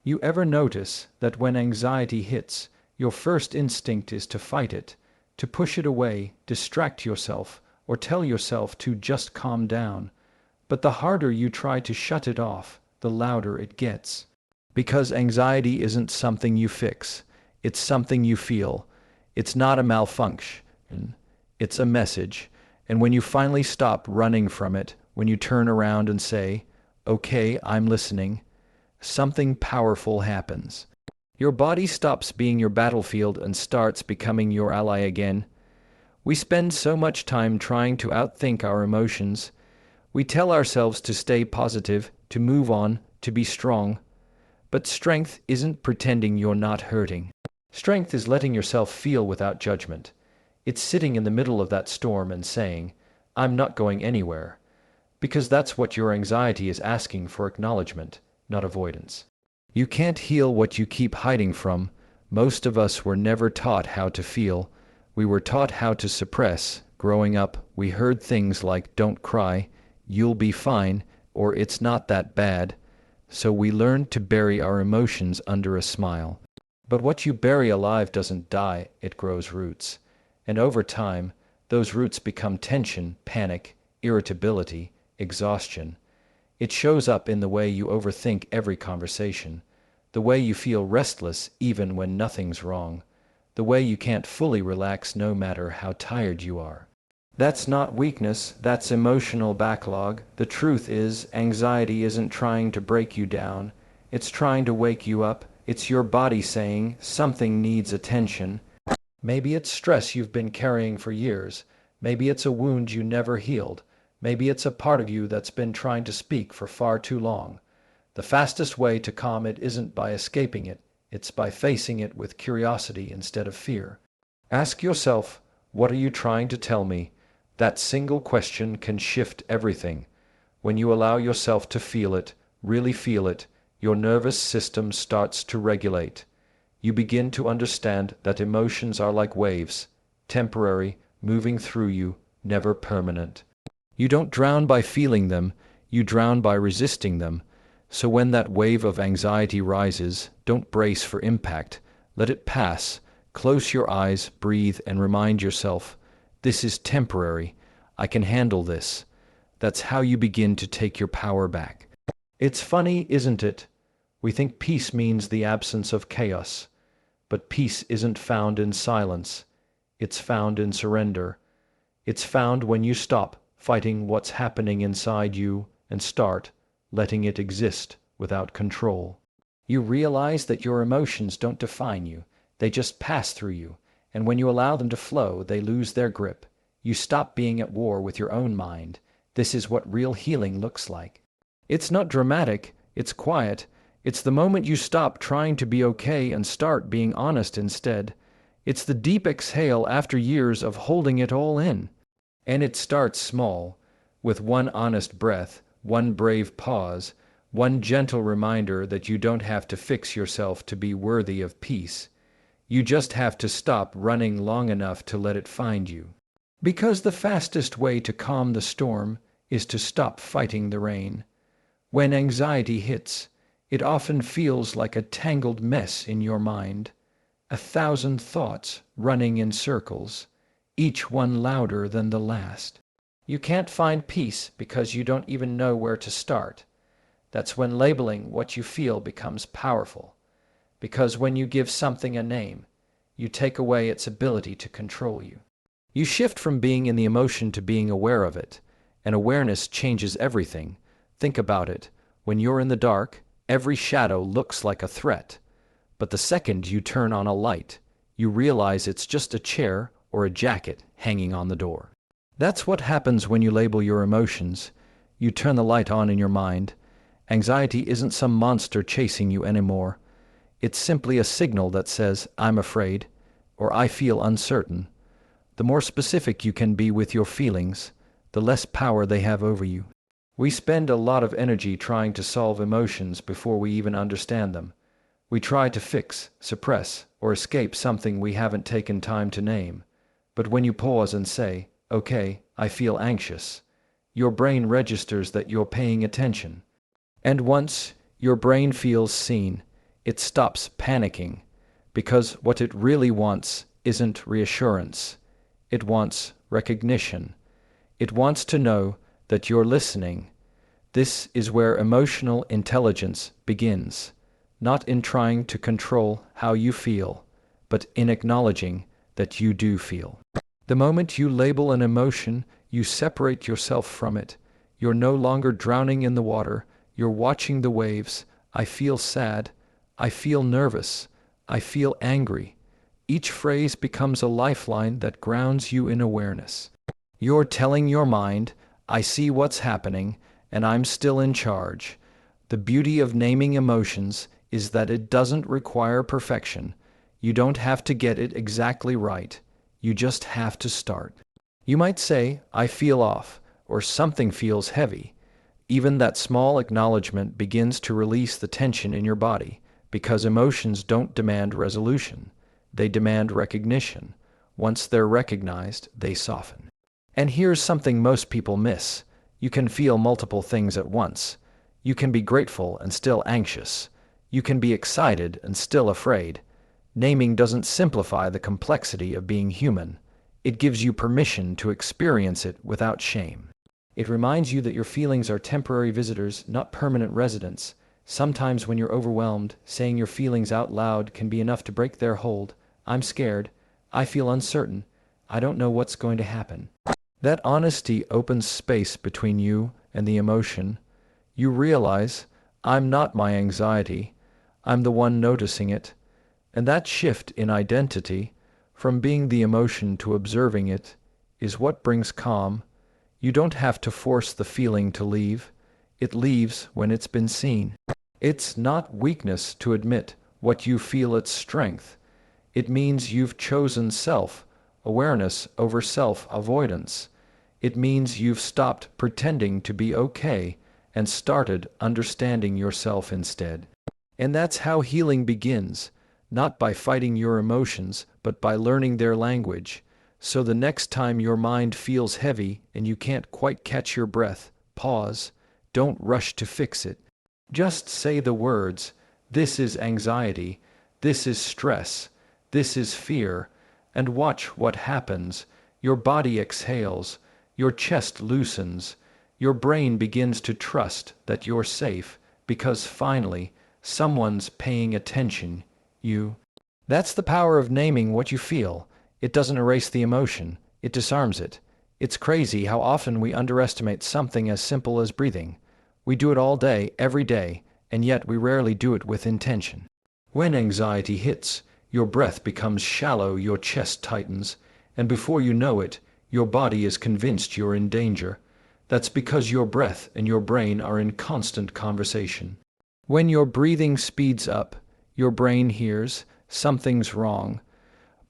You ever notice that when anxiety hits, your first instinct is to fight it, to push it away, distract yourself, or tell yourself to just calm down? But the harder you try to shut it off, the louder it gets. Because anxiety isn't something you fix, it's something you feel. It's not a malfunction, it's a message. And when you finally stop running from it, when you turn around and say, "Okay, I'm listening," something powerful happens. Your body stops being your battlefield and starts becoming your ally again. We spend so much time trying to outthink our emotions. We tell ourselves to stay positive, to move on, to be strong. But strength isn't pretending you're not hurting. Strength is letting yourself feel without judgment. It's sitting in the middle of that storm and saying, "I'm not going anywhere." Because that's what your anxiety is asking for: acknowledgement, not avoidance. You can't heal what you keep hiding from. Most of us were never taught how to feel. We were taught how to suppress. Growing up, we heard things like, "Don't cry," "You'll be fine," or "It's not that bad." So we learned to bury our emotions under a smile. But what you bury alive doesn't die, it grows roots. And over time, those roots become tension, panic, irritability, exhaustion. It shows up in the way you overthink every conversation, the way you feel restless even when nothing's wrong, the way you can't fully relax no matter how tired you are. That's not weakness, that's emotional backlog. The truth is, anxiety isn't trying to break you down. It's trying to wake you up. It's your body saying something needs attention. Maybe it's stress you've been carrying for years. Maybe it's a wound you never healed. Maybe it's a part of you that's been trying to speak for far too long. The fastest way to calm it isn't by escaping it. It's by facing it with curiosity instead of fear. Ask yourself, what are you trying to tell me? That single question can shift everything. When you allow yourself to feel it, really feel it, your nervous system starts to regulate. You begin to understand that emotions are like waves, temporary, moving through you, never permanent. You don't drown by feeling them, you drown by resisting them. So when that wave of anxiety rises, don't brace for impact. Let it pass. Close your eyes, breathe, and remind yourself, this is temporary. I can handle this. That's how you begin to take your power back. It's funny, isn't it? We think peace means the absence of chaos. But peace isn't found in silence. It's found in surrender. It's found when you stop fighting what's happening inside you and start letting it exist without control. You realize that your emotions don't define you. They just pass through you. And when you allow them to flow, they lose their grip. You stop being at war with your own mind. This is what real healing looks like. It's not dramatic, it's quiet. It's the moment you stop trying to be okay and start being honest instead. It's the deep exhale after years of holding it all in. And it starts small, with one honest breath, one brave pause, one gentle reminder that you don't have to fix yourself to be worthy of peace. You just have to stop running long enough to let it find you. Because the fastest way to calm the storm is to stop fighting the rain. When anxiety hits, it often feels like a tangled mess in your mind, 1,000 thoughts running in circles, each one louder than the last. You can't find peace because you don't even know where to start. That's when labeling what you feel becomes powerful. Because when you give something a name, you take away its ability to control you. You shift from being in the emotion to being aware of it, and awareness changes everything. Think about it. When you're in the dark, every shadow looks like a threat. But the second you turn on a light, you realize it's just a chair or a jacket hanging on the door. That's what happens when you label your emotions. You turn the light on in your mind. Anxiety isn't some monster chasing you anymore. It's simply a signal that says, "I'm afraid," or "I feel uncertain." The more specific you can be with your feelings, the less power they have over you. We spend a lot of energy trying to solve emotions before we even understand them. We try to fix, suppress, or escape something we haven't taken time to name. But when you pause and say, "Okay, I feel anxious," your brain registers that you're paying attention. And once your brain feels seen, It stops panicking, because what it really wants isn't reassurance. It wants recognition. It wants to know that you're listening. This is where emotional intelligence begins, not in trying to control how you feel, but in acknowledging that you do feel. The moment you label an emotion, you separate yourself from it. You're no longer drowning in the water, you're watching the waves. I feel sad. I feel nervous. I feel angry. Each phrase becomes a lifeline that grounds you in awareness. You're telling your mind, I see what's happening, and I'm still in charge. The beauty of naming emotions is that it doesn't require perfection. You don't have to get it exactly right. You just have to start. You might say, I feel off, or something feels heavy. Even that small acknowledgement begins to release the tension in your body, because emotions don't demand resolution. They demand recognition. Once they're recognized, they soften. And here's something most people miss. You can feel multiple things at once. You can be grateful and still anxious. You can be excited and still afraid. Naming doesn't simplify the complexity of being human. It gives you permission to experience it without shame. It reminds you that your feelings are temporary visitors, not permanent residents. Sometimes when you're overwhelmed, saying your feelings out loud can be enough to break their hold. I'm scared. I feel uncertain. I don't know what's going to happen. That honesty opens space between you and the emotion. You realize, I'm not my anxiety. I'm the one noticing it. And that shift in identity, from being the emotion to observing it, is what brings calm. You don't have to force the feeling to leave. It leaves when it's been seen. It's not weakness to admit what you feel, it's strength. It means you've chosen self-awareness over self-avoidance. It means you've stopped pretending to be okay and started understanding yourself instead. And that's how healing begins, not by fighting your emotions, but by learning their language. So the next time your mind feels heavy and you can't quite catch your breath, pause. Don't rush to fix it. Just say the words, this is anxiety, this is stress, this is fear, and watch what happens. Your body exhales, your chest loosens, your brain begins to trust that you're safe, because finally, someone's paying attention. You. That's the power of naming what you feel. It doesn't erase the emotion, it disarms it. It's crazy how often we underestimate something as simple as breathing. We do it all day, every day, and yet we rarely do it with intention. When anxiety hits, your breath becomes shallow, your chest tightens, and before you know it, your body is convinced you're in danger. That's because your breath and your brain are in constant conversation. When your breathing speeds up, your brain hears something's wrong.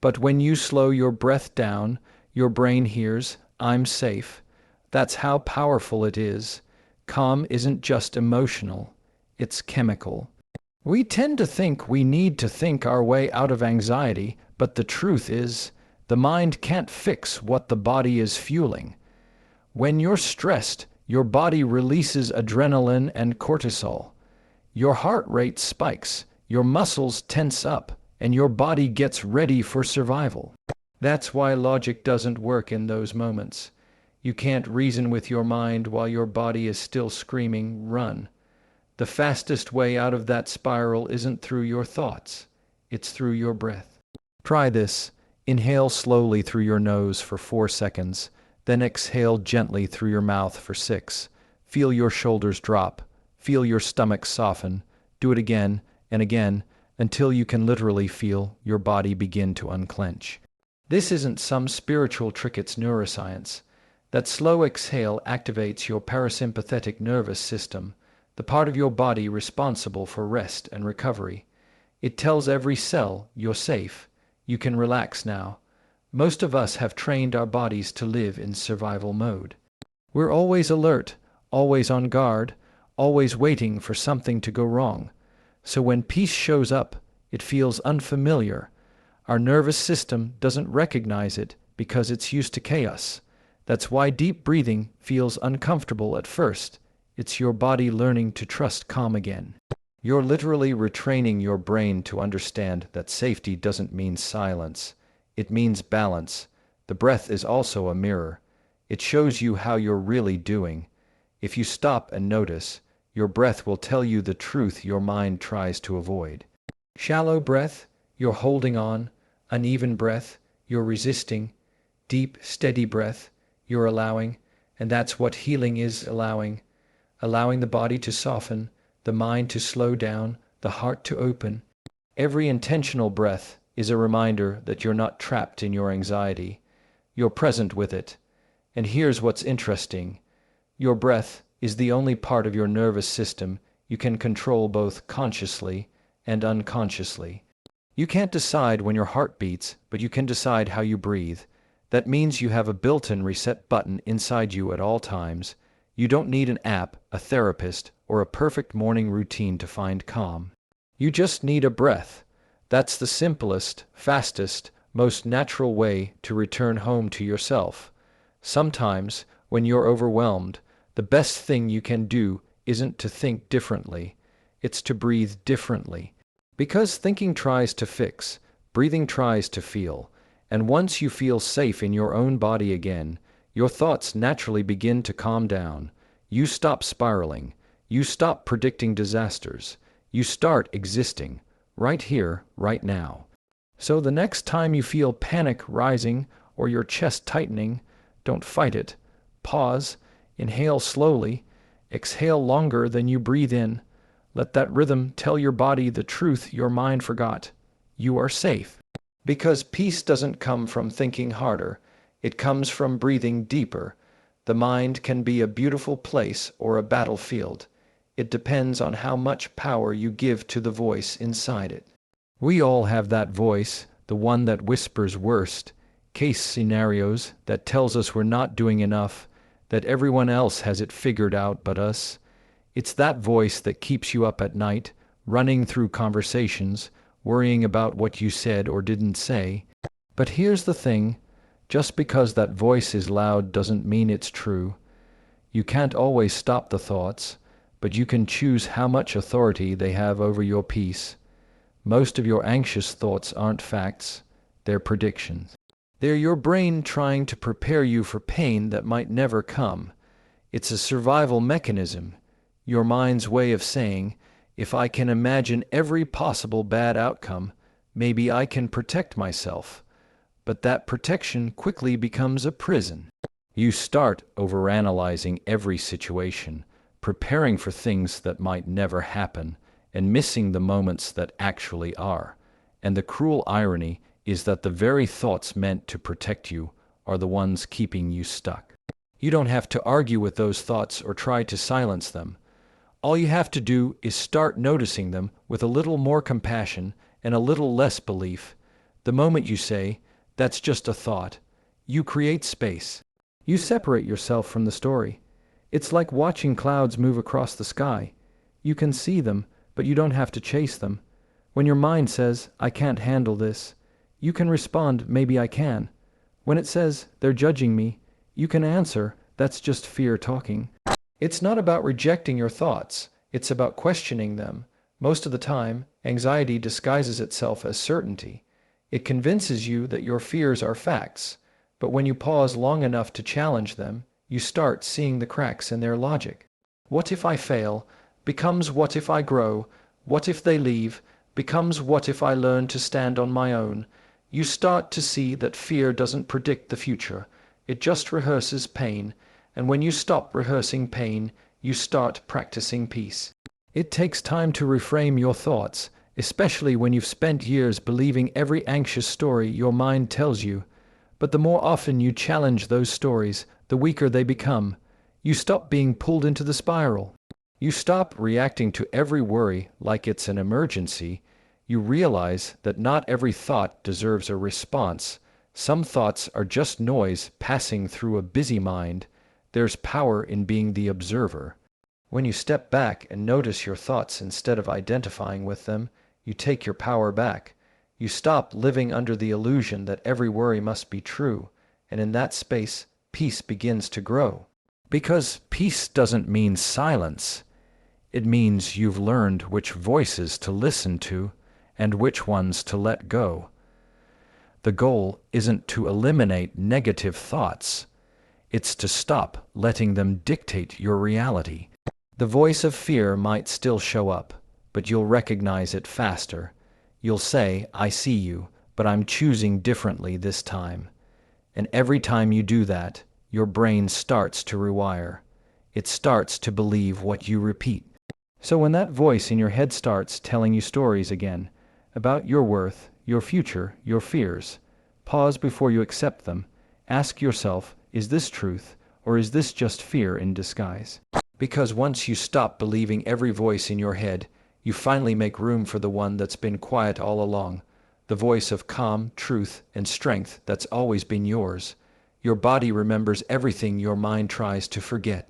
But when you slow your breath down, your brain hears, I'm safe. That's how powerful it is. Calm isn't just emotional, it's chemical. We tend to think we need to think our way out of anxiety, but the truth is, the mind can't fix what the body is fueling. When you're stressed, your body releases adrenaline and cortisol. Your heart rate spikes, your muscles tense up, and your body gets ready for survival. That's why logic doesn't work in those moments. You can't reason with your mind while your body is still screaming, run. The fastest way out of that spiral isn't through your thoughts, it's through your breath. Try this. Inhale slowly through your nose for 4 seconds, then exhale gently through your mouth for 6. Feel your shoulders drop. Feel your stomach soften. Do it again and again until you can literally feel your body begin to unclench. This isn't some spiritual trick, it's neuroscience. That slow exhale activates your parasympathetic nervous system, the part of your body responsible for rest and recovery. It tells every cell you're safe. You can relax now. Most of us have trained our bodies to live in survival mode. We're always alert, always on guard, always waiting for something to go wrong. So when peace shows up, it feels unfamiliar. Our nervous system doesn't recognize it because it's used to chaos. That's why deep breathing feels uncomfortable at first. It's your body learning to trust calm again. You're literally retraining your brain to understand that safety doesn't mean silence. It means balance. The breath is also a mirror. It shows you how you're really doing. If you stop and notice, your breath will tell you the truth your mind tries to avoid. Shallow breath, you're holding on. Uneven breath, you're resisting. Deep, steady breath, you're allowing. And that's what healing is, allowing. Allowing the body to soften, the mind to slow down, the heart to open. Every intentional breath is a reminder that you're not trapped in your anxiety. You're present with it. And here's what's interesting. Your breath is the only part of your nervous system you can control both consciously and unconsciously. You can't decide when your heart beats, but you can decide how you breathe. That means you have a built-in reset button inside you at all times. You don't need an app, a therapist, or a perfect morning routine to find calm. You just need a breath. That's the simplest, fastest, most natural way to return home to yourself. Sometimes, when you're overwhelmed, the best thing you can do isn't to think differently. It's to breathe differently. Because thinking tries to fix, breathing tries to feel. And once you feel safe in your own body again, your thoughts naturally begin to calm down. You stop spiraling. You stop predicting disasters. You start existing, right here, right now. So the next time you feel panic rising or your chest tightening, don't fight it. Pause, inhale slowly, exhale longer than you breathe in. Let that rhythm tell your body the truth your mind forgot. You are safe. Because peace doesn't come from thinking harder, it comes from breathing deeper. The mind can be a beautiful place or a battlefield. It depends on how much power you give to the voice inside it. We all have that voice, the one that whispers worst case scenarios, that tells us we're not doing enough, that everyone else has it figured out but us. It's that voice that keeps you up at night, running through conversations, worrying about what you said or didn't say. But here's the thing, just because that voice is loud doesn't mean it's true. You can't always stop the thoughts, but you can choose how much authority they have over your peace. Most of your anxious thoughts aren't facts, they're predictions. They're your brain trying to prepare you for pain that might never come. It's a survival mechanism, your mind's way of saying, if I can imagine every possible bad outcome, maybe I can protect myself. But that protection quickly becomes a prison. You start overanalyzing every situation, preparing for things that might never happen, and missing the moments that actually are. And the cruel irony is that the very thoughts meant to protect you are the ones keeping you stuck. You don't have to argue with those thoughts or try to silence them. All you have to do is start noticing them with a little more compassion and a little less belief. The moment you say, "That's just a thought," you create space. You separate yourself from the story. It's like watching clouds move across the sky. You can see them, but you don't have to chase them. When your mind says, "I can't handle this," you can respond, "Maybe I can." When it says, "They're judging me," you can answer, "That's just fear talking." It's not about rejecting your thoughts. It's about questioning them. Most of the time, anxiety disguises itself as certainty. It convinces you that your fears are facts. But when you pause long enough to challenge them, you start seeing the cracks in their logic. What if I fail becomes what if I grow. What if they leave becomes what if I learn to stand on my own. You start to see that fear doesn't predict the future. It just rehearses pain. And when you stop rehearsing pain, you start practicing peace. It takes time to reframe your thoughts, especially when you've spent years believing every anxious story your mind tells you. But the more often you challenge those stories, the weaker they become. You stop being pulled into the spiral. You stop reacting to every worry like it's an emergency. You realize that not every thought deserves a response. Some thoughts are just noise passing through a busy mind. There's power in being the observer. When you step back and notice your thoughts instead of identifying with them, you take your power back. You stop living under the illusion that every worry must be true, and in that space, peace begins to grow. Because peace doesn't mean silence. It means you've learned which voices to listen to and which ones to let go. The goal isn't to eliminate negative thoughts. It's to stop letting them dictate your reality. The voice of fear might still show up, but you'll recognize it faster. You'll say, "I see you, but I'm choosing differently this time." And every time you do that, your brain starts to rewire. It starts to believe what you repeat. So when that voice in your head starts telling you stories again about your worth, your future, your fears, pause before you accept them. Ask yourself, is this truth or is this just fear in disguise? Because once you stop believing every voice in your head, you finally make room for the one that's been quiet all along, the voice of calm, truth, and strength that's always been yours. Your body remembers everything your mind tries to forget.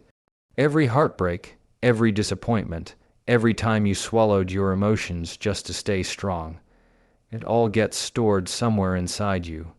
Every heartbreak, every disappointment, every time you swallowed your emotions just to stay strong. It all gets stored somewhere inside you.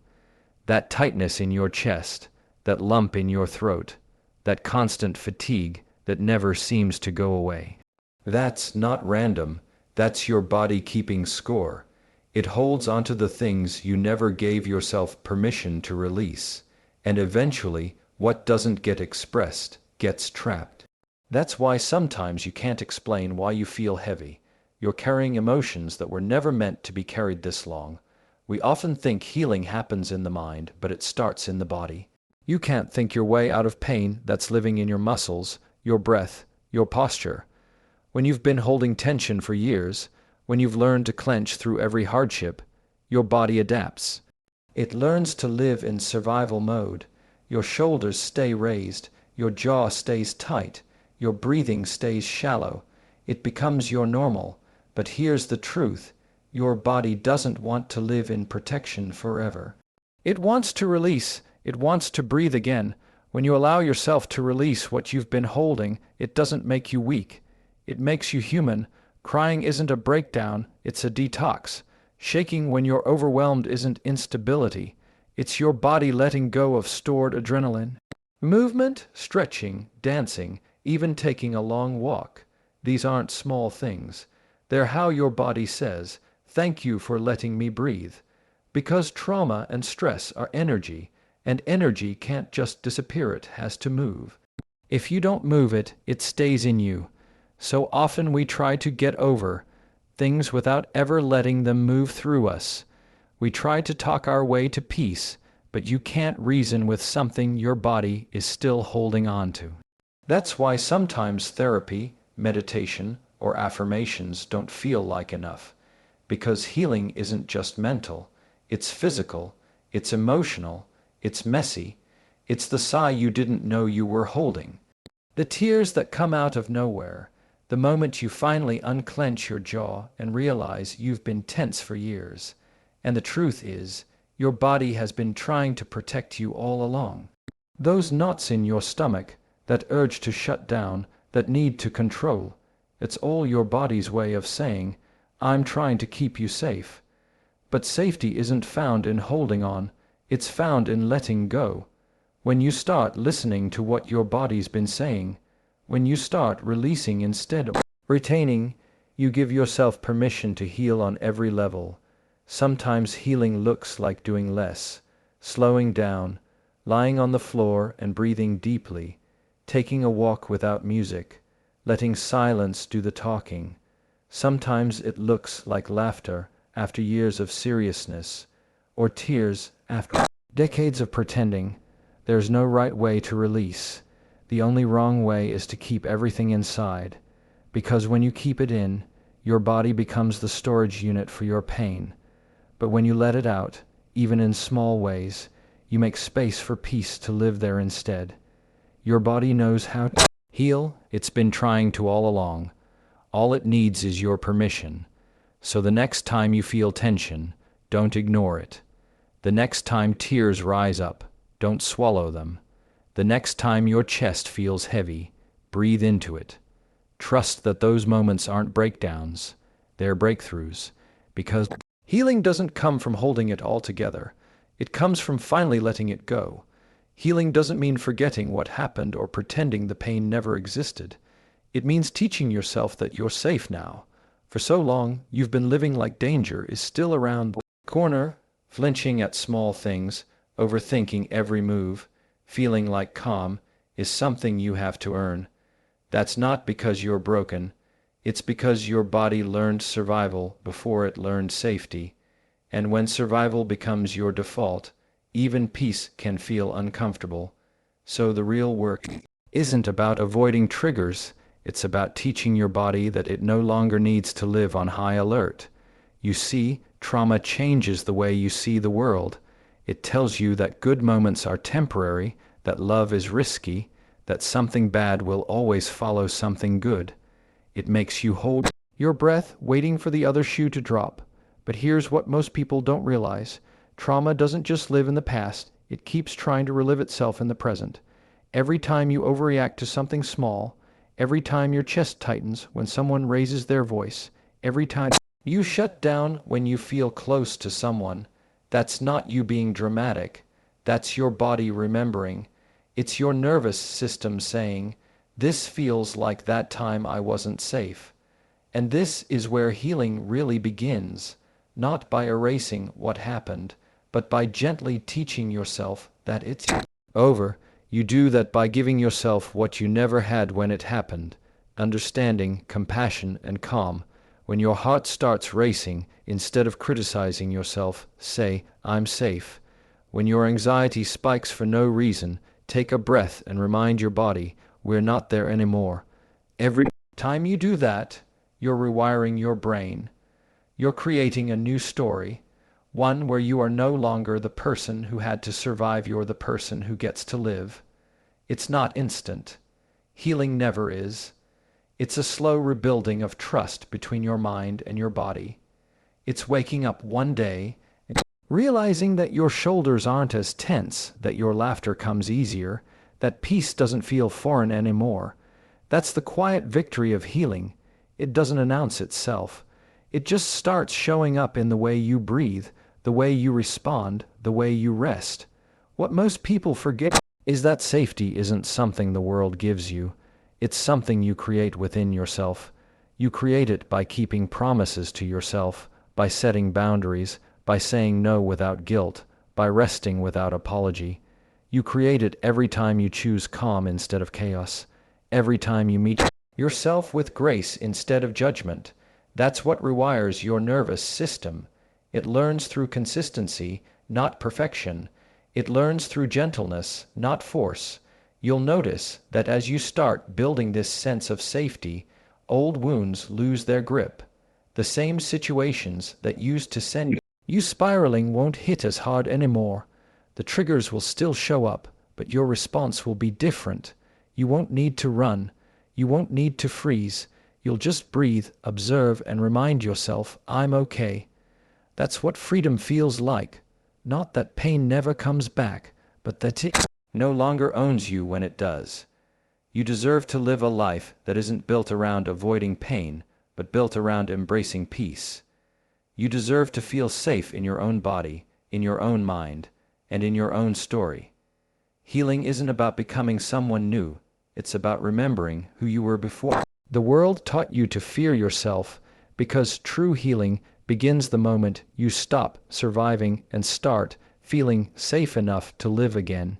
That tightness in your chest, that lump in your throat, that constant fatigue that never seems to go away. That's not random. That's your body keeping score. It holds onto the things you never gave yourself permission to release. And eventually, what doesn't get expressed gets trapped. That's why sometimes you can't explain why you feel heavy. You're carrying emotions that were never meant to be carried this long. We often think healing happens in the mind, but it starts in the body. You can't think your way out of pain that's living in your muscles, your breath, your posture. When you've been holding tension for years, when you've learned to clench through every hardship, your body adapts. It learns to live in survival mode. Your shoulders stay raised, your jaw stays tight, your breathing stays shallow. It becomes your normal. But here's the truth. Your body doesn't want to live in protection forever. It wants to release. It wants to breathe again. When you allow yourself to release what you've been holding, it doesn't make you weak. It makes you human. Crying isn't a breakdown, it's a detox. Shaking when you're overwhelmed isn't instability. It's your body letting go of stored adrenaline. Movement, stretching, dancing, even taking a long walk. These aren't small things. They're how your body says, "Thank you for letting me breathe." Because trauma and stress are energy, and energy can't just disappear, it has to move. If you don't move it, it stays in you. So often we try to get over things without ever letting them move through us. We try to talk our way to peace, but you can't reason with something your body is still holding on to. That's why sometimes therapy, meditation, or affirmations don't feel like enough. Because healing isn't just mental, it's physical, it's emotional, it's messy, it's the sigh you didn't know you were holding. The tears that come out of nowhere, the moment you finally unclench your jaw and realize you've been tense for years. And the truth is, your body has been trying to protect you all along. Those knots in your stomach, that urge to shut down, that need to control, it's all your body's way of saying, "I'm trying to keep you safe." But safety isn't found in holding on, it's found in letting go. When you start listening to what your body's been saying, when you start releasing instead of retaining, you give yourself permission to heal on every level. Sometimes healing looks like doing less, slowing down, lying on the floor and breathing deeply, taking a walk without music, letting silence do the talking. Sometimes it looks like laughter after years of seriousness, or tears after decades of pretending. There's no right way to release. The only wrong way is to keep everything inside, because when you keep it in, your body becomes the storage unit for your pain. But when you let it out, even in small ways, you make space for peace to live there instead. Your body knows how to heal. It's been trying to all along. All it needs is your permission. So the next time you feel tension, don't ignore it. The next time tears rise up, don't swallow them. The next time your chest feels heavy, breathe into it. Trust that those moments aren't breakdowns, they're breakthroughs. Because healing doesn't come from holding it all together. It comes from finally letting it go. Healing doesn't mean forgetting what happened or pretending the pain never existed. It means teaching yourself that you're safe now. For so long, you've been living like danger is still around the corner, flinching at small things, overthinking every move, feeling like calm is something you have to earn. That's not because you're broken. It's because your body learned survival before it learned safety. And when survival becomes your default, even peace can feel uncomfortable. So the real work isn't about avoiding triggers. It's about teaching your body that it no longer needs to live on high alert. You see, trauma changes the way you see the world. It tells you that good moments are temporary, that love is risky, that something bad will always follow something good. It makes you hold your breath, waiting for the other shoe to drop. But here's what most people don't realize. Trauma doesn't just live in the past, it keeps trying to relive itself in the present. Every time you overreact to something small, every time your chest tightens when someone raises their voice, every time you shut down when you feel close to someone, that's not you being dramatic. That's your body remembering. It's your nervous system saying, "This feels like that time I wasn't safe." And this is where healing really begins, not by erasing what happened, but by gently teaching yourself that it's over. You do that by giving yourself what you never had when it happened: understanding, compassion, and calm. When your heart starts racing, instead of criticizing yourself, say, "I'm safe." When your anxiety spikes for no reason, take a breath and remind your body, "We're not there anymore." Every time you do that, you're rewiring your brain. You're creating a new story, one where you are no longer the person who had to survive, you're the person who gets to live. It's not instant. Healing never is. It's a slow rebuilding of trust between your mind and your body. It's waking up one day and realizing that your shoulders aren't as tense, that your laughter comes easier, that peace doesn't feel foreign anymore. That's the quiet victory of healing. It doesn't announce itself. It just starts showing up in the way you breathe, the way you respond, the way you rest. What most people forget is that safety isn't something the world gives you. It's something you create within yourself. You create it by keeping promises to yourself, by setting boundaries, by saying no without guilt, by resting without apology. You create it every time you choose calm instead of chaos, every time you meet yourself with grace instead of judgment. That's what rewires your nervous system. It learns through consistency, not perfection. It learns through gentleness, not force. You'll notice that as you start building this sense of safety, old wounds lose their grip. The same situations that used to send you spiraling won't hit as hard anymore. The triggers will still show up, but your response will be different. You won't need to run. You won't need to freeze. You'll just breathe, observe, and remind yourself, "I'm okay." That's what freedom feels like. Not that pain never comes back, but that it no longer owns you when it does. You deserve to live a life that isn't built around avoiding pain, but built around embracing peace. You deserve to feel safe in your own body, in your own mind, and in your own story. Healing isn't about becoming someone new. It's about remembering who you were before. The world taught you to fear yourself, because true healing begins the moment you stop surviving and start feeling safe enough to live again.